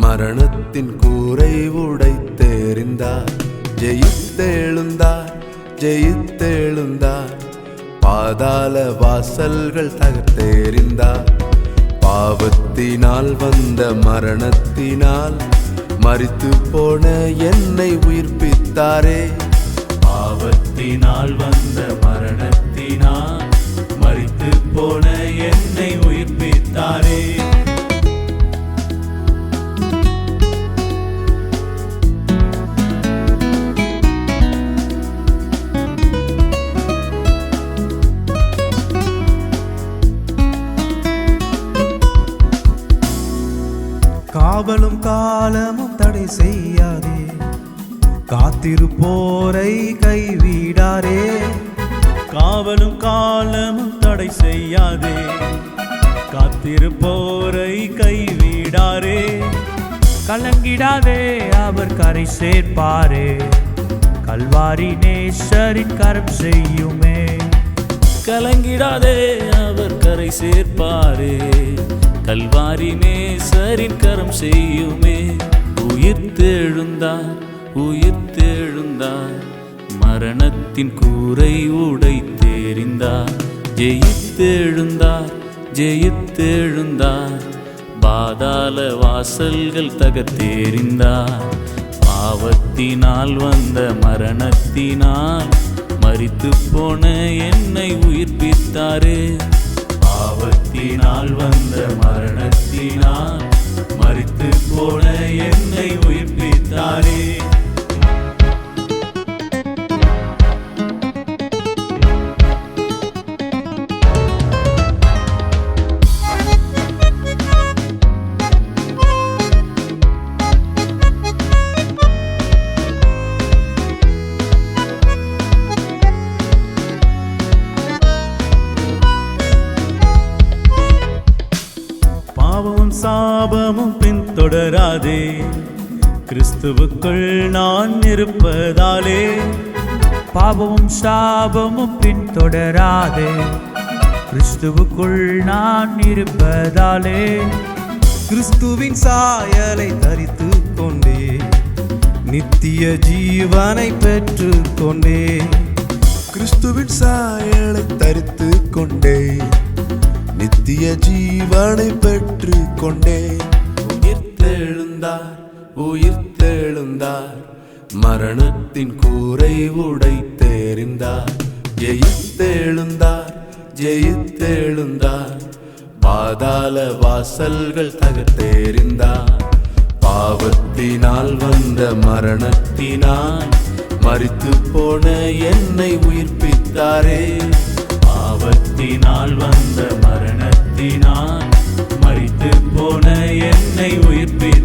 மரணத்தின் கூரை உடைத்தெறிந்தார். ஜெயித்தெழுந்தார், ஜெயித்தெழுந்தார். பாதாள வாசல்கள் தகர்த்தெறிந்தார். பாவத்தினால் வந்த மரணத்தினால் மரித்து போன என்னை உயிர்ப்பித்தாரே. பாவத்தினால் வந்த மரணத்தினால் மரித்து போன என்னை உயிர்ப்பித்தாரே. காவலும் காலமும் தடை செய்யாதே, காத்திருப்போரை கைவிடாரே. காவலும் காலமும் தடை செய்யாதே, காத்திருப்போரை கைவிடாரே. கலங்கிடாதே, அவர் கரை சேர்ப்பாரே. கல்வாரி நேசரின் கரம் செய்யுமே. கலங்கிடாதே, அவர் கரை சேர்ப்பாரே. கல்வாரி நேசரின் கரம் செய்யுமே. உயிர்த்தெழுந்தார், உயிர்த்தெழுந்தார். மரணத்தின் கூரை உடைத்தெறிந்தார். ஜெயித்தெழுந்தார், ஜெயித்தெழுந்தார். பாதாள வாசல்கள் தகர்த்தெறிந்தார். பாவத்தினால் வந்த மரணத்தினால் மரித்து போன என்னை உயிர்ப்பித்தாரே. பாவத்தினால் வந்த மரணத்தினால் மரித்து போன என்னை உயிர்ப்பித்தாரே. பாவமும் சாபமும் பின்தொடராதே, கிறிஸ்துவுக்குள் நான் இருப்பதாலே. பாவமும் சாபமும் பின்தொடராதே, கிறிஸ்துவுக்குள் நான் இருப்பதாலே. கிறிஸ்துவின் சாயலை தரித்து கொண்டே, நித்திய ஜீவனை பெற்று கொண்டே. கிறிஸ்துவின் சாயலை தரித்து கொண்டே, நித்திய ஜீவனை பெற்று கொண்டே. உயிர்த்தெழுந்தார், உயிர்த்தெழுந்தார். மரணத்தின் கூரை உடைத்தெறிந்தார். ஜெயித்தெழுந்தார், ஜெயித்தெழுந்தார். பாதாள வாசல்கள் தகர்த்தெறிந்தார். பாவத்தினால் வந்த மரணத்தினால் மரித்து போன என்னை உயிர்ப்பித்தாரே. பாவத்தினால் வந்த மரணத்தினால் மரித்து போன என்னை உயிர்ப்பித்தாரே.